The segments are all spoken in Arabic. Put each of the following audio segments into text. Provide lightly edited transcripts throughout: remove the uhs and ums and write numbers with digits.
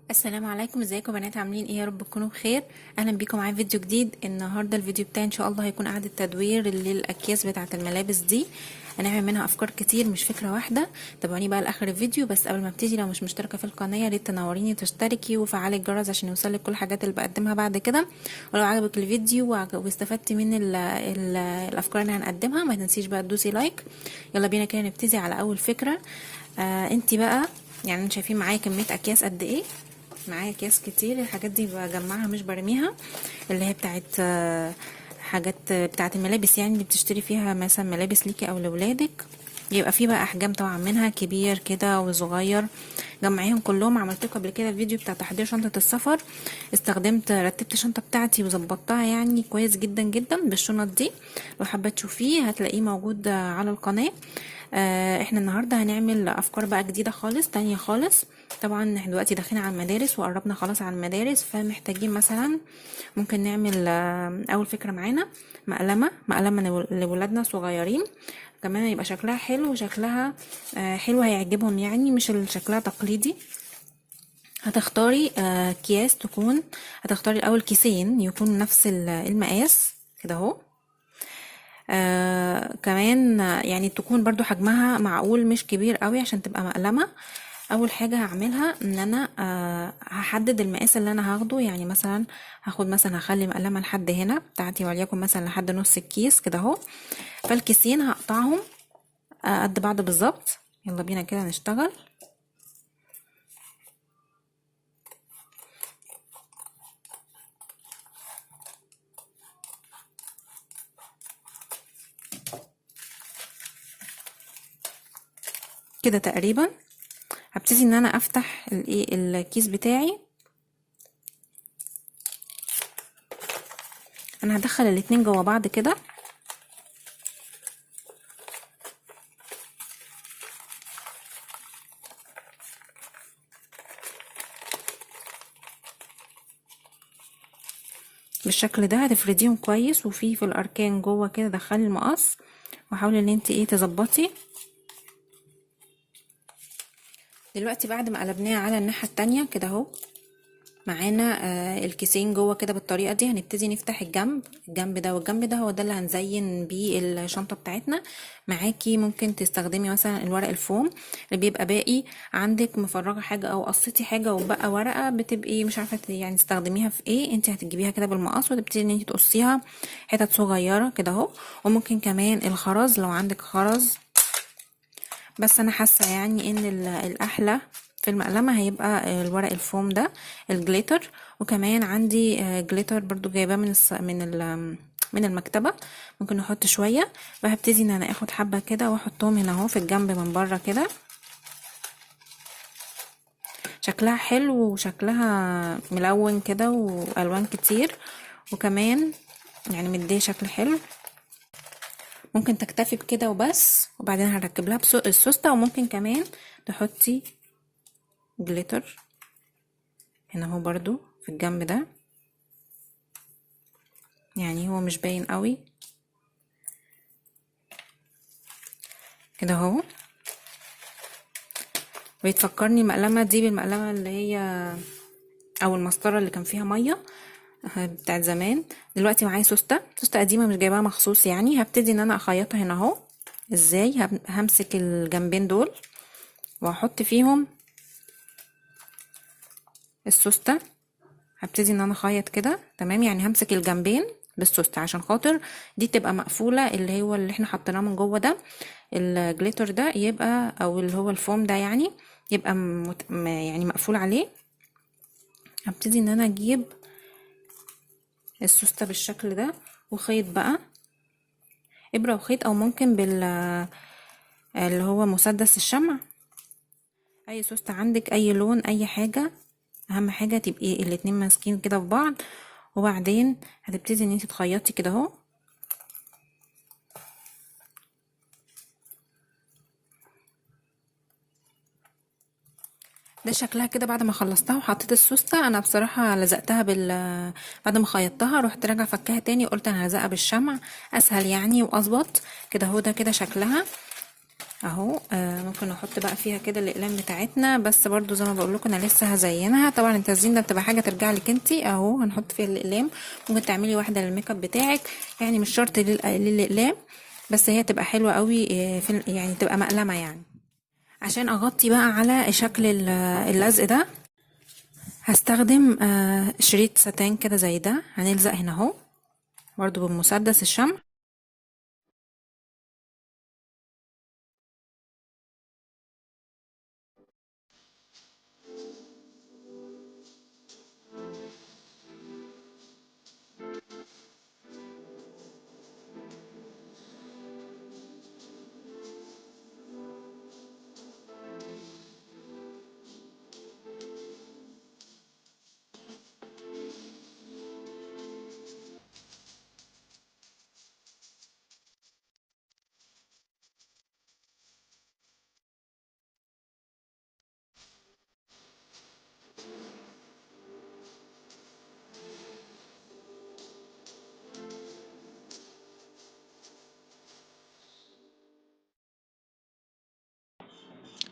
السلام عليكم، ازيكم يا بنات؟ عاملين ايه؟ يا رب تكونوا بخير. اهلا بيكم معايا في فيديو جديد. النهارده الفيديو بتاعي ان شاء الله هيكون اعاده تدوير للاكياس بتاعه الملابس دي. هنعمل منها افكار كتير مش فكره واحده. تابعوني بقى لاخر الفيديو. بس قبل ما ابتدي، لو مش مشتركه في القناه يا ريت تنوريني وتشتركي وفعلي الجرس عشان يوصلك كل الحاجات اللي بقدمها بعد كده. ولو عجبك الفيديو واستفدتي من الافكار اللي هنقدمها، ما تنسيش بقى تدوسي لايك. يلا بينا كده نبتدي على اول فكره. انتي بقى يعني انتوا شايفين معايا كميه اكياس قد ايه؟ معايا اكياس كتير. الحاجات دي بجمعها مش برميها، اللي هي بتاعت حاجات بتاعت الملابس، يعني اللي بتشتري فيها مثلا ملابس ليكي او لولادك. يبقى في بقى احجام طبعا منها كبير كده وصغير. جمعيهم كلهم. عملت لكم قبل كده فيديو بتاع تحضير شنطه السفر. رتبت الشنطه بتاعتي وظبطتها يعني كويس جدا جدا بالشنط دي. لو حابه تشوفيه هتلاقيه موجود على القناه. احنا النهارده هنعمل افكار بقى جديده خالص، تانية خالص. طبعا احنا دلوقتي داخلين على المدارس وقربنا خلاص على المدارس، فمحتاجين مثلا ممكن نعمل اول فكره معانا مقلمه لولادنا صغيرين. كمان يبقى شكلها حلو وشكلها حلو، هيعجبهم يعني، مش شكلها تقليدي. هتختاري اكياس تكون. هتختاري الاول كيسين يكون نفس المقاس كده اهو. كمان يعني تكون برضو حجمها معقول، مش كبير قوي عشان تبقى مقلمة. اول حاجة هعملها ان انا هحدد المقاس اللي انا هاخده. يعني مثلا هاخد مثلا هخلي مقلمة لحد هنا بتاعتي، وليكن مثلا لحد نص الكيس كده اهو. فالكيسين هقطعهم قد بعض بالظبط. يلا بينا كده نشتغل. كده تقريبا. هبتدي ان انا افتح الكيس بتاعي. انا هدخل الاتنين جوا بعض كده. بالشكل ده هتفرديهم كويس، وفي الاركان جوه كده دخلي المقص، وحاولي ان انت تظبطي. دلوقتي بعد ما قلبناها على الناحيه التانية كده اهو، معانا الكيسين جوه كده بالطريقه دي. هنبتدي نفتح الجنب ده والجنب ده، هو ده اللي هنزين بيه الشنطه بتاعتنا. معاكي ممكن تستخدمي مثلا الورق الفوم اللي بيبقى باقي عندك، مفرغه حاجه او قصيتي حاجه وبقى ورقه بتبقي مش عارفه يعني تستخدميها في ايه. انت هتجيبيها كده بالمقص وتبتدي ان انت تقصيها حتت صغيره كده اهو. وممكن كمان الخرز لو عندك خرز. بس انا حاسه يعني ان الاحلى في المقلمه هيبقى الورق الفوم ده، الجليتر. وكمان عندي جليتر برضو جايباه من المكتبه. ممكن نحط شويه. فهبتدي ان انا اخد حبه كده واحطهم هنا اهو في الجنب من بره كده. شكلها حلو وشكلها ملون كده والوان كتير، وكمان يعني مديه شكل حلو. ممكن تكتفي بكده وبس، وبعدين هركب لها السوسته. وممكن كمان تحطي جليتر هنا اهو برضو في الجنب ده، يعني هو مش باين قوي كده اهو. بيتفكرني المقلمه دي بالمقلمه اللي هي او المسطره اللي كان فيها ميه بتاعت زمان. دلوقتي معايا سوسته قديمه مش جايباها مخصوص. يعني هبتدي ان انا اخيطها هنا اهو. ازاي؟ همسك الجنبين دول واحط فيهم السوسته. هبتدي ان انا اخيط كده تمام. يعني همسك الجنبين بالسوست عشان خاطر دي تبقى مقفوله، اللي احنا حطيناه من جوه ده الجليتر ده يبقى، او اللي هو الفوم ده يعني يبقى يعني مقفول عليه. هبتدي ان انا اجيب السوسته بالشكل ده وخيط بقى، ابره وخيط، او ممكن اللي هو مسدس الشمع. اي سوسته عندك، اي لون، اي حاجه. اهم حاجه تبقي الاتنين ماسكين كده في بعض. وبعدين هتبتدي ان انت تخيطي كده اهو. ده شكلها كده بعد ما خلصتها وحطيت السوسته. انا بصراحه لزقتها بعد ما خيطتها رحت راجعه فكها تاني، قلت انا هلزقها بالشمع اسهل يعني واظبط كده اهو. ده كده شكلها. اهو. ممكن نحط بقى فيها كده الاقلام بتاعتنا، بس برضو زي ما بقول لكم انا لسه هزينها. طبعا التزيين ده بتبقى حاجه ترجع لك انتي. اهو هنحط فيها الاقلام، ممكن تعملي واحده للميك اب بتاعك، يعني مش شرط للاقلام، بس هي تبقى حلوه قوي في يعني تبقى مقلمه يعني. عشان اغطي بقى على شكل اللزق ده هستخدم شريط ستان كده زي ده. هنلزق هنا اهو برضو بمسدس الشمع.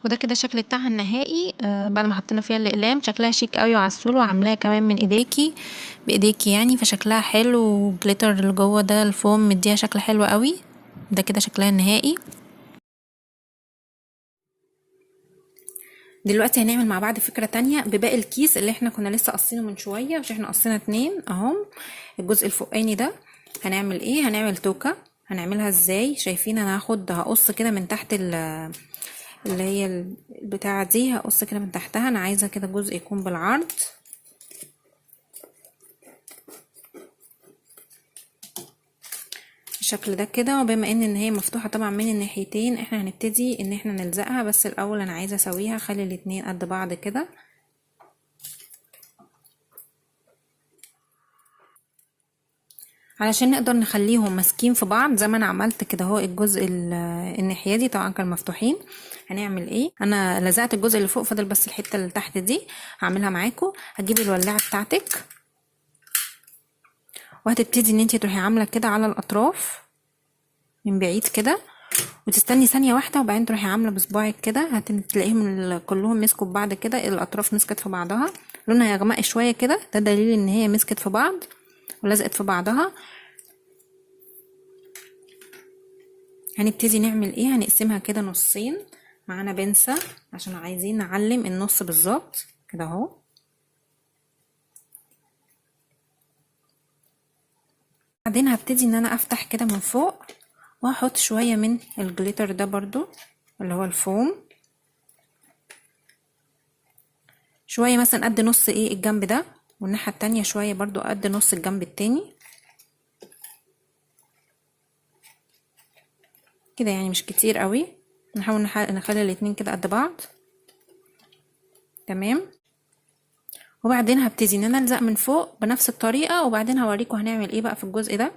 وده كده الشكل بتاعها النهائي. بعد ما حطينا فيها الاقلام شكلها شيك قوي وعسول، وعاملاها كمان من ايديكي بايديكي يعني، فشكلها حلو، والجليتر اللي جوه ده الفوم مديها شكل حلو قوي. ده كده شكلها النهائي. دلوقتي هنعمل مع بعض فكرة تانية بباقي الكيس اللي احنا كنا لسه قصينه من شوية، مش احنا قصينا 2 اهم. الجزء الفوقاني ده هنعمل ايه؟ هنعمل توكة. هنعملها ازاي؟ شايفين انا هقص كده من تحت اللي هي البتاعة دي، هقص كده من تحتها. انا عايزة كده جزء يكون بالعرض بالشكل ده كده. وبما ان هي مفتوحة طبعا من الناحيتين، احنا هنبتدي ان احنا نلزقها. بس الاول انا عايزة اسويها، اخلي الاتنين قد بعض كده علشان نقدر نخليهم ماسكين في بعض زي ما انا عملت كده اهو. الجزء الناحيه دي طبعا كانوا مفتوحين. هنعمل ايه؟ انا لزقت الجزء اللي فوق، فاضل بس الحته اللي تحت دي هعملها معاكم. هتجيبي الولاعه بتاعتك وهتبتدي ان انت تروحي عامله كده على الاطراف من بعيد كده، وتستني ثانيه واحده، وبعدين تروحي عامله بصباعك كده، هتلاقيهم كلهم مسكوا ببعض كده. الاطراف مسكت في بعضها، لونها يغمق شويه كده، ده دليل ان هي مسكت في بعض ولزقت في بعضها. هنبتدي نعمل ايه؟ هنقسمها كده نصين. معانا بنسة عشان عايزين نعلم النص بالظبط كده اهو. بعدين هبتدي ان انا افتح كده من فوق، وهحط شوية من الجليتر ده برضو اللي هو الفوم، شوية مثلا قد نص ايه الجنب ده، والناحية التانية شوية برضو قد نص الجنب التاني كده، يعني مش كتير قوي. نحاول نخلي الاتنين كده قد بعض. تمام. وبعدين هبتدي ان انا الزق من فوق بنفس الطريقة، وبعدين هوريكم هنعمل ايه بقى في الجزء ده.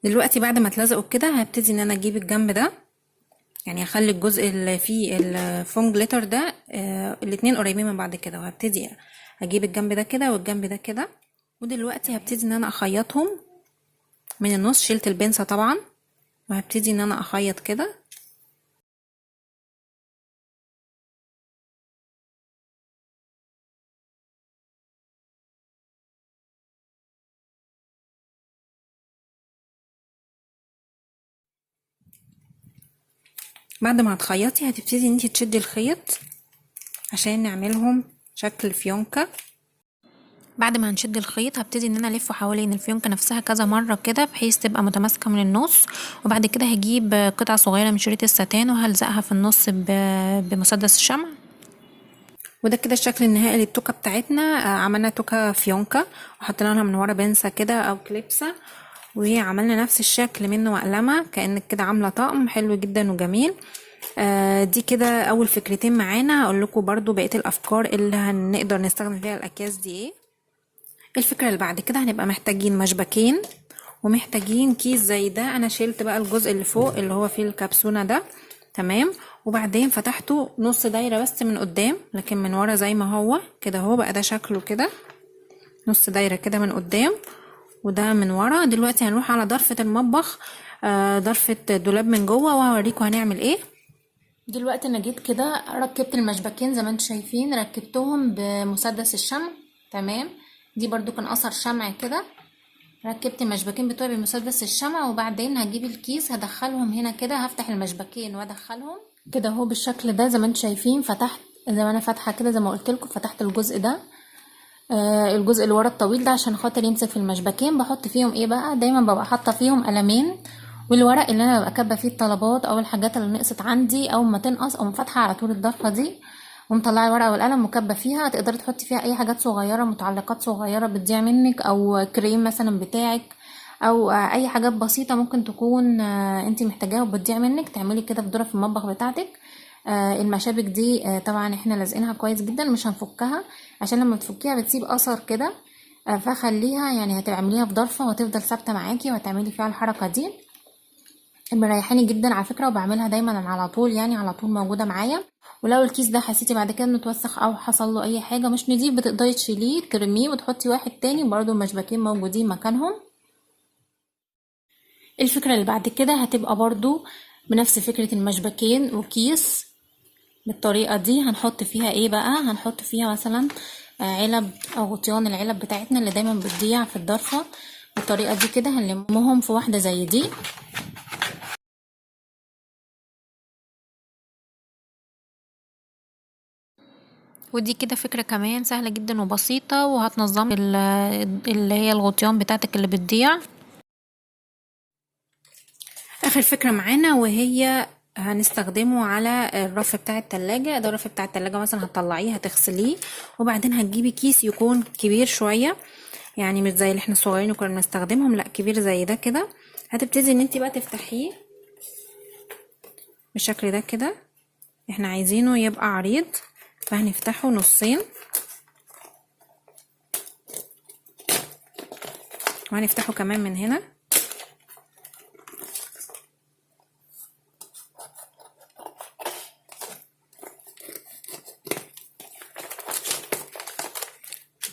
دلوقتي بعد ما اتلزقوا كده هبتدي ان انا اجيب الجنب ده، يعني هخلي الجزء اللي فيه الفوم جليتر ده الاتنين قريبين من بعض كده، وهبتدي اجيب الجنب ده كده والجنب ده كده. ودلوقتي هبتدي ان انا اخيطهم من النص. شلت البنسة طبعا، وهبتدي ان انا اخيط كده. بعد ما هتخيطي هتبتدي ان انتي تشدي الخيط عشان نعملهم شكل فيونكة. بعد ما هنشد الخيط هبتدي ان انا الفه حوالين الفيونكة نفسها كذا مرة كده بحيث تبقى متماسكة من النص. وبعد كده هجيب قطعة صغيرة من شريط الستان وهلزقها في النص بمسدس الشمع. وده كده الشكل النهائي للتوكة بتاعتنا. عملنا توكة فيونكة وحطينا لها من ورا بنسة كده او كليبسة، وعملنا نفس الشكل منه مقلمة كأنك كده عاملة طقم حلو جدا وجميل. دي كده اول فكرتين معانا. هقول لكم برضو بقية الافكار اللي هنقدر نستخدم فيها الاكياس دي ايه. الفكرة اللي بعد كده هنبقى محتاجين مشبكين، ومحتاجين كيس زي ده. انا شلت بقى الجزء اللي فوق اللي هو فيه الكبسونة ده، تمام. وبعدين فتحته نص دايرة بس من قدام، لكن من ورا زي ما هو كده اهو بقى ده شكله كده، نص دايرة كده من قدام وده من ورا. دلوقتي هنروح على ضرفة المطبخ، ضرفة الدولاب من جوه، وهوريكم هنعمل ايه. دلوقتي انا جيت كده ركبت المشبكين زي ما انتم شايفين، ركبتهم بمسدس الشمع. تمام، دي برضو كان اثر شمع كده. ركبت المشبكين بتوعي بمسدس الشمع، وبعدين هجيب الكيس هدخلهم هنا كده، هفتح المشبكين وادخلهم كده اهو بالشكل ده زي ما انتم شايفين. فتحت زي ما انا فاتحه كده زي ما قلت لكم، فتحت الجزء ده، الجزء اللي ورا الطويل ده عشان خاطر يمسك في المشبكين. بحط فيهم ايه بقى، دايما ببقى حاطه فيهم قلمين، والورق اللي انا ببقى كاتبه فيه الطلبات او الحاجات اللي نقصت عندي او ما تنقص، او فاتحه على طول الضرفه دي ومطلعه الورقه والقلم وكاتبه فيها. تقدري تحطي فيها اي حاجات صغيره، متعلقات صغيره بتضيع منك، او كريم مثلا بتاعك، او اي حاجات بسيطه ممكن تكون انت محتاجاها وبتضيع منك، تعملي كده في ظرف المطبخ بتاعتك. المشابك دي طبعا احنا لازقينها كويس جدا، مش هنفكها عشان لما تفكيها بتسيب اثر كده. فخليها يعني هتعمليها في ظرفه وهتفضل ثابته معاكي وهتعملي فيها الحركه دي. مريحاني جدا على فكره، وبعملها دايما على طول، يعني على طول موجوده معايا. ولو الكيس ده حسيتي بعد كده انه اتوسخ او حصل له اي حاجه مش نضيف، بتقدري تشيليه ترميه وتحطي واحد تاني برضو المشبكين موجودين مكانهم. الفكره اللي بعد كده هتبقى برضو بنفس فكره المشبكين وكيس بالطريقه دي. هنحط فيها ايه بقى، هنحط فيها مثلا علب او غطيان العلب بتاعتنا اللي دايما بتضيع في الضرفه. بالطريقه دي كده هنلمهم في واحده زي دي. ودي كده فكرة كمان سهلة جدا وبسيطة، وهتنظمي اللي هي الغطيان بتاعتك اللي بتضيع. اخر فكرة معانا وهي هنستخدمه على الرف بتاع التلاجة. ده الرف بتاع التلاجة مثلا هتطلعيه هتغسليه، وبعدين هتجيبي كيس يكون كبير شوية، يعني مش زي اللي احنا الصغيرين وكنا بنستخدمهم، لا كبير زي ده كده. هتبتدي ان انت بقى تفتحيه بالشكل ده كده. احنا عايزينه يبقى عريض، فهنفتحه نصين وهنفتحه كمان من هنا.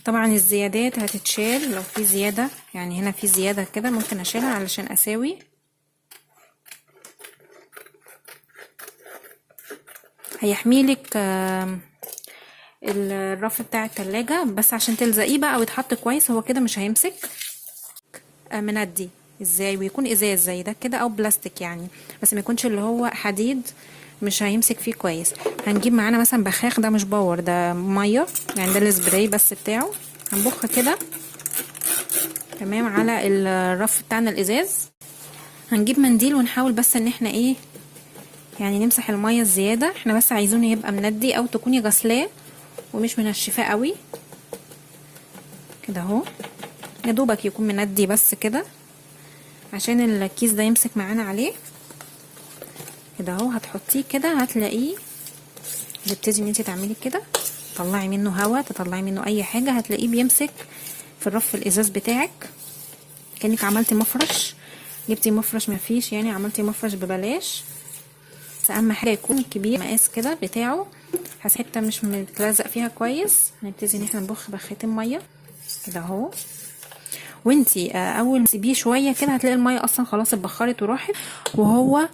طبعا الزيادات هتتشال، لو في زيادة يعني هنا في زيادة كده ممكن اشيلها علشان اساوي. هيحميلك الرف بتاع التلاجة، بس عشان تلزقيه بقى ويتحط كويس هو كده مش هيمسك. مندي ازاي ويكون ازاز زي ده كده او بلاستيك يعني، بس ما يكونش اللي هو حديد، مش هيمسك فيه كويس. هنجيب معانا مثلا بخاخ، ده مش باور ده ميه يعني، ده السبراي بس بتاعه. هنبخ كده تمام على الرف بتاعنا الازاز. هنجيب منديل ونحاول بس ان احنا ايه يعني نمسح الميه الزياده. احنا بس عايزينه يبقى مندي او تكوني غسلاه ومش منشفاه قوي كده اهو، يا دوبك يكون مندي بس كده عشان الكيس ده يمسك معانا عليه كده اهو. هتحطيه كده هتلاقيه تبتدي ان انت تعملي كده، تطلعي منه هوا، تطلعي منه اي حاجه، هتلاقيه بيمسك في الرف الازاز بتاعك كانك عملتي مفرش. جبتي مفرش مفيش يعني، عملتي مفرش ببلاش. بس اهم حاجه يكون كبير مقاس كده بتاعه، حاسه حته مش متلزق فيها كويس. هنبتدي ان احنا نبخ بخيتين ميه كده اهو، وانتي اول ما تسيبيه شويه كده هتلاقي الميه اصلا خلاص اتبخرت وراحت، وهو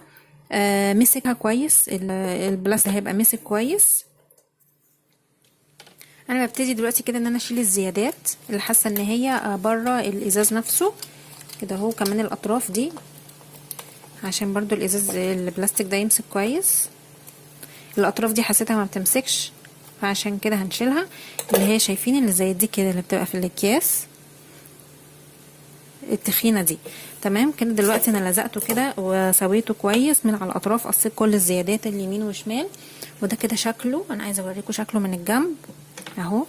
مسكها كويس، البلاستيك هيبقى مسك كويس. انا ببتدي دلوقتي كده ان انا اشيل الزيادات اللي حاسه ان هي بره الازاز نفسه كده اهو، كمان الاطراف دي عشان برضو الازاز البلاستيك ده يمسك كويس. الاطراف دي حسيتها ما بتمسكش، فعشان كده هنشيلها. اللي هي شايفين اللي زي دي كده اللي بتبقى في الاكياس التخينه دي. تمام كده دلوقتي انا لزقته كده وسويته كويس من على الاطراف، قصيت كل الزيادات اليمين وشمال. وده كده شكله، انا عايزه اوريكم شكله من الجنب اهو.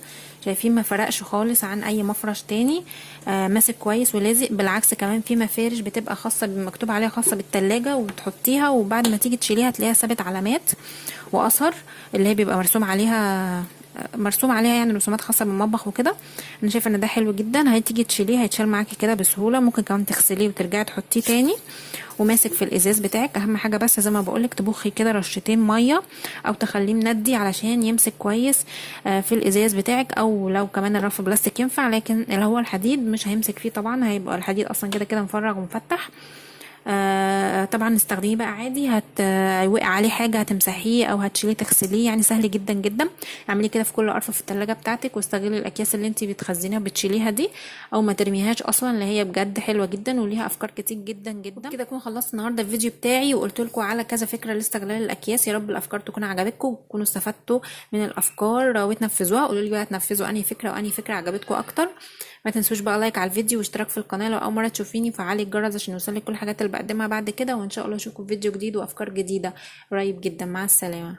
شايفين ما فرقش خالص عن اي مفرش تاني، ماسك كويس ولازق. بالعكس كمان في مفارش بتبقى خاصه مكتوب عليها خاصه بالتلاجة، وبتحطيها وبعد ما تيجي تشيليها تلاقيها ثابت علامات واثر اللي هي بيبقى مرسوم عليها مرسوم عليها يعني رسومات خاصه بالمطبخ وكده. انا شايفه ان ده حلو جدا، هتيجي تشيليه هيتشال معاكي كده بسهوله، ممكن كمان تغسليه وترجعي تحطيه تاني وماسك في الازاز بتاعك. اهم حاجه بس زي ما بقولك تبخي كده رشتين ميه او تخليه مندي علشان يمسك كويس في الازاز بتاعك، او لو كمان الرف بلاستيك ينفع، لكن اللي هو الحديد مش هيمسك فيه طبعا، هيبقى الحديد اصلا كده كده مفرغ ومفتح. طبعا استخدميه بقى عادي، وقع عليه حاجه هتمسحيه او هتشيليه تغسليه، يعني سهل جدا جدا. اعملي كده في كل قرفه في التلاجة بتاعتك، واستغلي الاكياس اللي انت بتخزنيها بتشيليها دي او ما ترميهاش اصلا، اللي هي بجد حلوه جدا وليها افكار كتير جدا جدا. كده اكون خلصت النهارده الفيديو بتاعي وقلت لكم على كذا فكره لاستغلال الاكياس. يا رب الافكار تكون عجبتكم وتكونوا استفدتوا من الافكار وتنفذوها. قولوا لي بقى تنفذوا انهي فكره وانهي فكره عجبتكم اكتر. ما تنسوش بقى لايك على الفيديو واشتراك في القناه لو اول مره تشوفيني، فعلي الجرس عشان يوصلك كل الحاجات اللي بقدمها بعد كده. وان شاء الله اشوفكم في فيديو جديد وافكار جديده قريب جدا. مع السلامه.